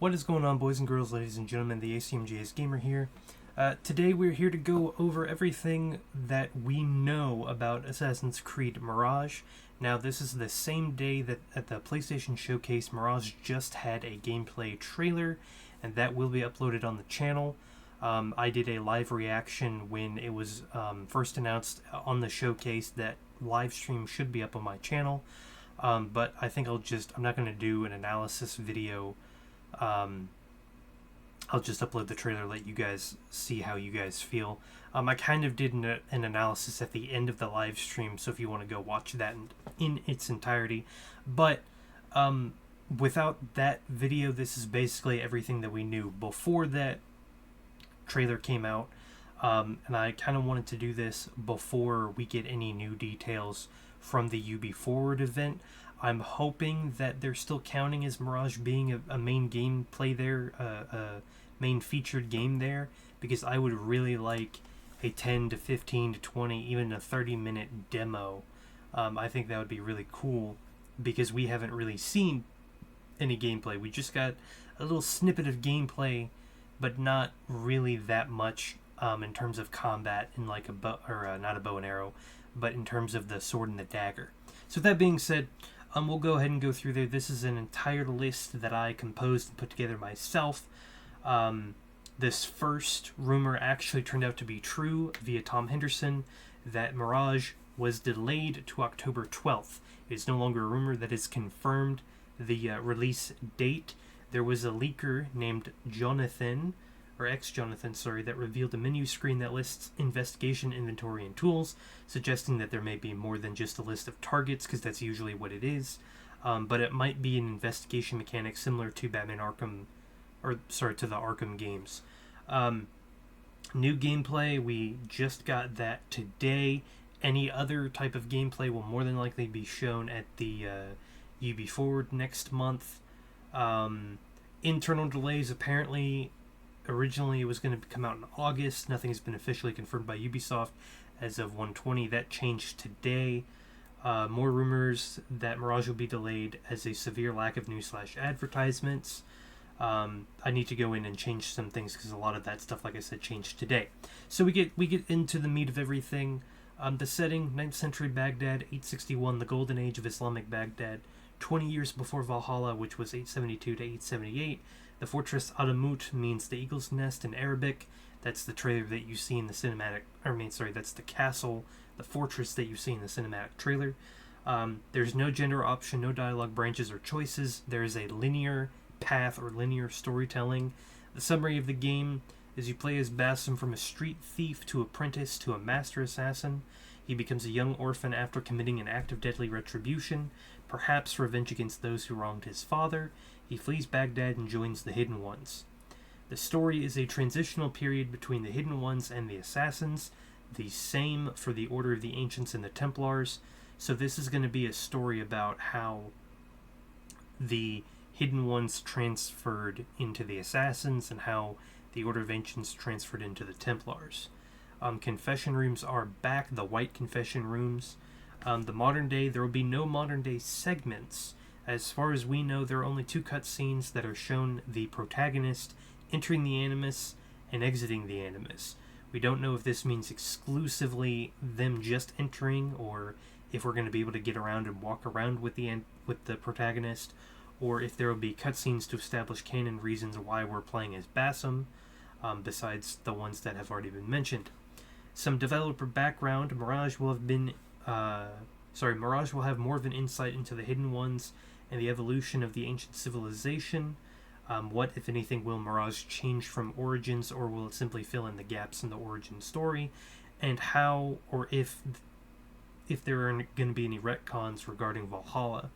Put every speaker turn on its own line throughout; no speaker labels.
What is going on, boys and girls, ladies and gentlemen? The ACMGS Gamer here. Today we're here to go over everything that we know about Assassin's Creed Mirage. Now, this is the same day that at the PlayStation Showcase, Mirage just had a gameplay trailer, and that will be uploaded on the channel. I did a live reaction when it was first announced on the showcase. That live stream should be up on my channel, but I think I'm not going to do an analysis video. I'll just upload the trailer, let you guys see how you guys feel. I kind of did an analysis at the end of the live stream, so if you want to go watch that in its entirety. But without that video, this is basically everything that we knew before that trailer came out. And I kind of wanted to do this before we get any new details from the UB Forward event. I'm hoping that they're still counting as Mirage being a main gameplay there, a main featured game there, because I would really like a 10 to 15 to 20, even a 30-minute demo. I think that would be really cool, because we haven't really seen any gameplay. We just got a little snippet of gameplay, but not really that much in terms of combat in like a bow, or not a bow and arrow, but in terms of the sword and the dagger. So with that being said, we'll go ahead and go through there. This is an entire list that I composed and put together myself. This first rumor actually turned out to be true via Tom Henderson, that Mirage was delayed to October 12th. It is no longer a rumor, that is confirmed the release date. There was a leaker named Jonathan, or ex-Jonathan, sorry, that revealed a menu screen that lists investigation, inventory, and tools, suggesting that there may be more than just a list of targets, because that's usually what it is. But it might be an investigation mechanic similar to to the Arkham games. New gameplay, we just got that today. Any other type of gameplay will more than likely be shown at the UB Forward next month. Internal delays, apparently originally it was going to come out in August. Nothing has been officially confirmed by Ubisoft as of 1/20. That changed today. More rumors that Mirage will be delayed as a severe lack of news/advertisements. I need to go in and change some things because a lot of that stuff, like I said, changed today. So we get into the meat of everything. The setting, 9th century Baghdad, 861, the golden age of Islamic Baghdad, 20 years before Valhalla, which was 872 to 878. The fortress Adamut means the eagle's nest in Arabic. That's the trailer that you see in the cinematic, that's the castle, the fortress that you see in the cinematic trailer. There's no gender option, no dialogue branches or choices. There is a linear path or linear storytelling. The summary of the game is you play as Basim, from a street thief to apprentice to a master assassin. He becomes a young orphan after committing an act of deadly retribution, perhaps revenge against those who wronged his father. He flees Baghdad and joins the Hidden Ones. The story is a transitional period between the Hidden Ones and the Assassins, the same for the Order of the Ancients and the Templars. So this is going to be a story about how the Hidden Ones transferred into the Assassins and how the Order of Ancients transferred into the Templars. Confession rooms are back, the white confession rooms. The modern day, there will be no modern day segments. As far as we know, there are only 2 cutscenes that are shown the protagonist entering the Animus and exiting the Animus. We don't know if this means exclusively them just entering, or if we're going to be able to get around and walk around with the protagonist, or if there will be cutscenes to establish canon reasons why we're playing as Basim, besides the ones that have already been mentioned. Some developer background. Mirage will have more of an insight into the Hidden Ones and the evolution of the ancient civilization. What, if anything, will Mirage change from Origins, or will it simply fill in the gaps in the Origin story? And how, or if there are going to be any retcons regarding Valhalla.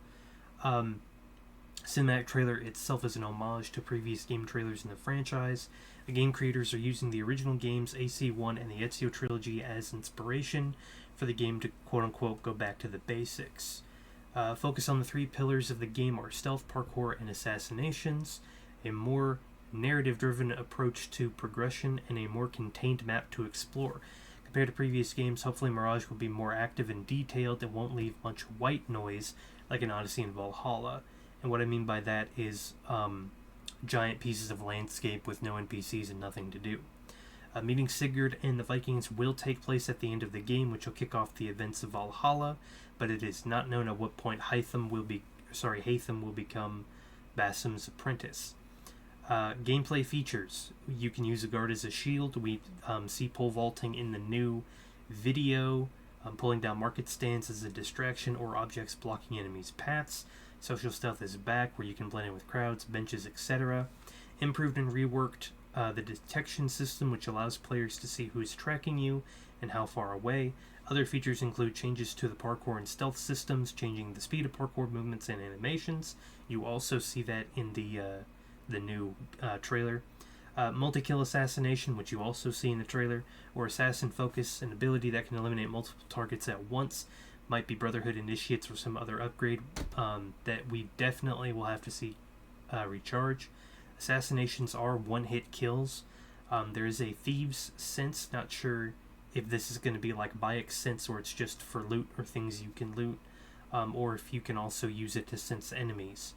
Cinematic trailer itself is an homage to previous game trailers in the franchise. The game creators are using the original games AC1 and the Ezio trilogy as inspiration for the game to quote-unquote go back to the basics. Focus on the 3 pillars of the game are stealth, parkour, and assassinations. A more narrative-driven approach to progression and a more contained map to explore. Compared to previous games, hopefully Mirage will be more active and detailed and won't leave much white noise like an Odyssey and Valhalla. And what I mean by that is giant pieces of landscape with no NPCs and nothing to do. Meeting Sigurd and the Vikings will take place at the end of the game, which will kick off the events of Valhalla, but it is not known at what point Hatham will become Basim's apprentice. Gameplay features: you can use a guard as a shield. We see pole vaulting in the new video, pulling down market stands as a distraction or objects blocking enemies' paths. Social stealth is back, where you can blend in with crowds, benches, etc. Improved and reworked the detection system, which allows players to see who is tracking you and how far away. Other features include changes to the parkour and stealth systems, changing the speed of parkour movements and animations. You also see that in the new trailer. Multi-kill assassination, which you also see in the trailer, or assassin focus, an ability that can eliminate multiple targets at once. Might be Brotherhood Initiates or some other upgrade that we definitely will have to see recharge. Assassinations are one-hit kills. There is a Thieves' Sense, not sure if this is going to be like Bayek's Sense, or it's just for loot or things you can loot, or if you can also use it to sense enemies.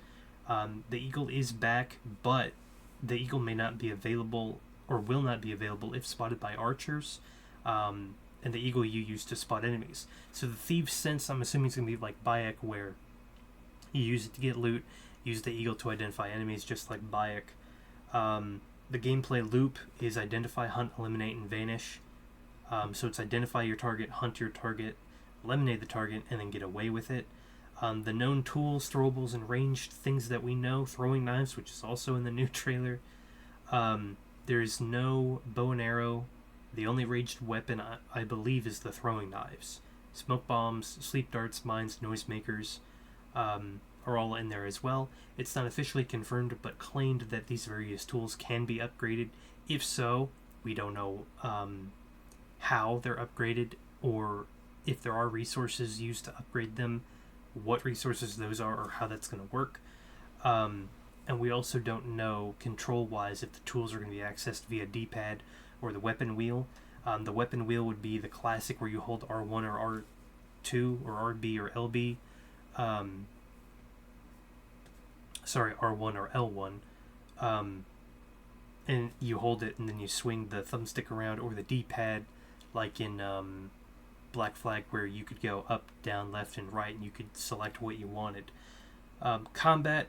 The Eagle is back, but the Eagle may not be available, or will not be available if spotted by archers, and the Eagle you use to spot enemies. So the Thieves' Sense, I'm assuming, is going to be like Bayek, where you use it to get loot, use the Eagle to identify enemies, just like Bayek. The gameplay loop is identify, hunt, eliminate, and vanish. So it's identify your target, hunt your target, eliminate the target, and then get away with it. The known tools, throwables, and ranged things that we know: throwing knives, which is also in the new trailer. There is no bow and arrow. The only ranged weapon, I believe, is the throwing knives. Smoke bombs, sleep darts, mines, noisemakers are all in there as well. It's not officially confirmed, but claimed that these various tools can be upgraded. If so, we don't know how they're upgraded, or if there are resources used to upgrade them, what resources those are, or how that's going to work. And we also don't know, control-wise, if the tools are going to be accessed via D-pad or the weapon wheel. The weapon wheel would be the classic where you hold R1 or R2 or RB or LB. R1 or L1. And you hold it and then you swing the thumbstick around, or the D-pad, like in Black Flag, where you could go up, down, left, and right, and you could select what you wanted. Combat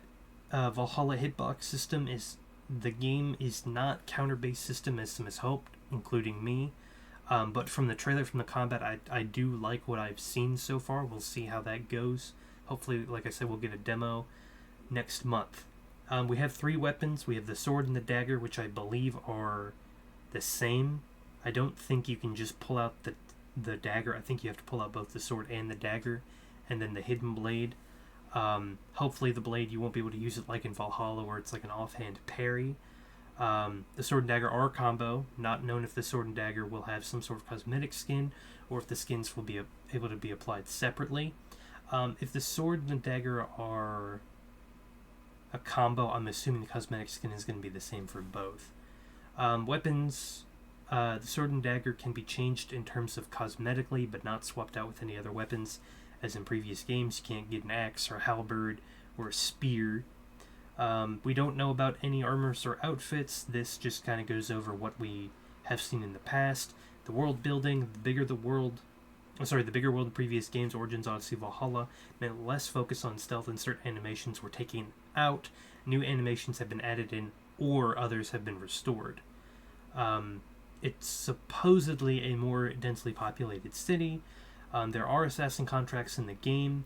Valhalla hitbox system is, the game is not counter-based system as some has hoped, including me. But from the trailer, from the combat, I do like what I've seen so far. We'll see how that goes. Hopefully, like I said, we'll get a demo next month. We have 3 weapons. We have the sword and the dagger, which I believe are the same. I don't think you can just pull out the dagger. I think you have to pull out both the sword and the dagger, and then the hidden blade. Hopefully the blade, you won't be able to use it like in Valhalla, where it's like an offhand parry. The sword and dagger are a combo. Not known if the sword and dagger will have some sort of cosmetic skin, or if the skins will be able to be applied separately. If the sword and the dagger are a combo, I'm assuming the cosmetic skin is going to be the same for both. Weapons, the sword and dagger can be changed in terms of cosmetically, but not swapped out with any other weapons. As in previous games, you can't get an axe or a halberd or a spear. We don't know about any armors or outfits. This just kind of goes over what we have seen in the past. The world building, the bigger world in previous games, Origins, Odyssey, Valhalla, meant less focus on stealth, and certain animations were taken out. New animations have been added in, or others have been restored. It's supposedly a more densely populated city. There are assassin contracts in the game,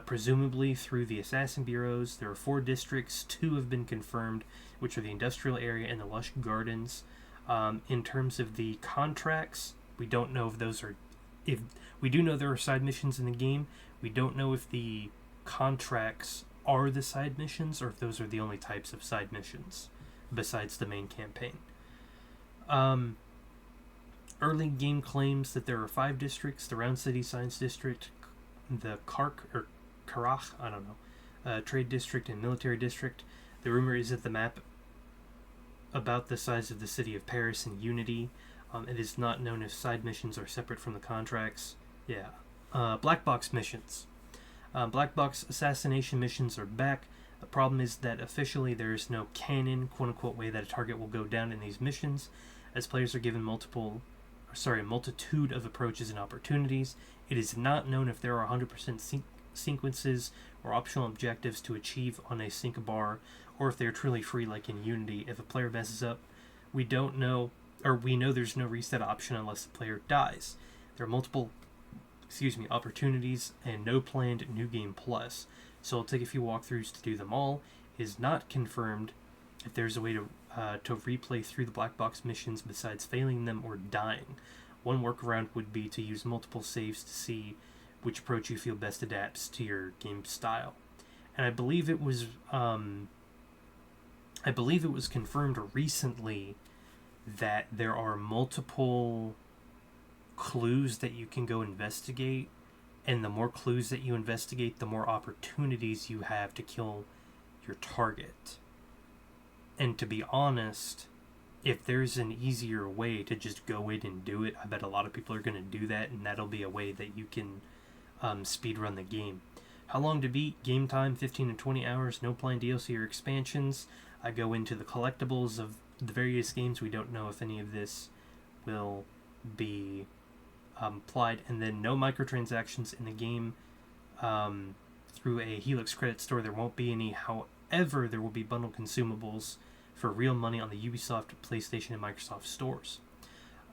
presumably through the assassin bureaus. There are 4 districts, 2 have been confirmed, which are the industrial area and the lush gardens. In terms of the contracts, we don't know if those are... If we do know there are side missions in the game, we don't know if the contracts are the side missions, or if those are the only types of side missions besides the main campaign. Early game claims that there are 5 districts: the Round City Science District, the Karach, Trade District, and Military District. The rumor is that the map about the size of the city of Paris and Unity. It is not known if side missions are separate from the contracts. Black box missions. Black box assassination missions are back. The problem is that officially there is no canon, quote-unquote, way that a target will go down in these missions, as players are given a multitude of approaches and opportunities. It is not known if there are 100% sequences or optional objectives to achieve on a sync bar, or if they are truly free like in Unity. If a player messes up, we know there's no reset option unless the player dies. There are multiple opportunities and no planned New Game Plus, so it'll take a few walkthroughs to do them all. It is not confirmed if there's a way to replay through the black box missions besides failing them or dying. One workaround would be to use multiple saves to see which approach you feel best adapts to your game style. And I believe it was confirmed recently that there are multiple clues that you can go investigate, and the more clues that you investigate, the more opportunities you have to kill your target. And to be honest, if there's an easier way to just go in and do it, I bet a lot of people are going to do that, and that'll be a way that you can speedrun the game. How long to beat? Game time, 15 to 20 hours, no planned DLC or expansions. I go into the collectibles of the various games. We don't know if any of this will be applied, and then no microtransactions in the game through a Helix credit store. There won't be any. However, there will be bundled consumables for real money on the Ubisoft, PlayStation, and Microsoft stores.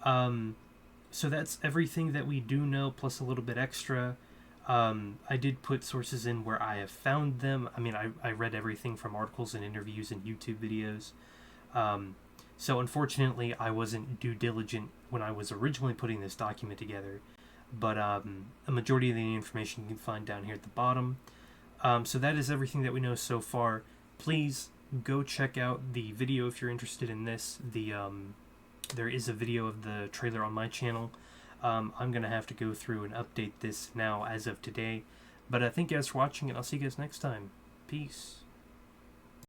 So that's everything that we do know, plus a little bit extra. I did put sources in where I have found them. I mean, I read everything from articles and interviews and YouTube videos. So unfortunately, I wasn't due diligent when I was originally putting this document together. But a majority of the information you can find down here at the bottom. So that is everything that we know so far. Please go check out the video if you're interested in this. There is a video of the trailer on my channel. I'm going to have to go through and update this now as of today. But thank you guys for watching, and I'll see you guys next time. Peace.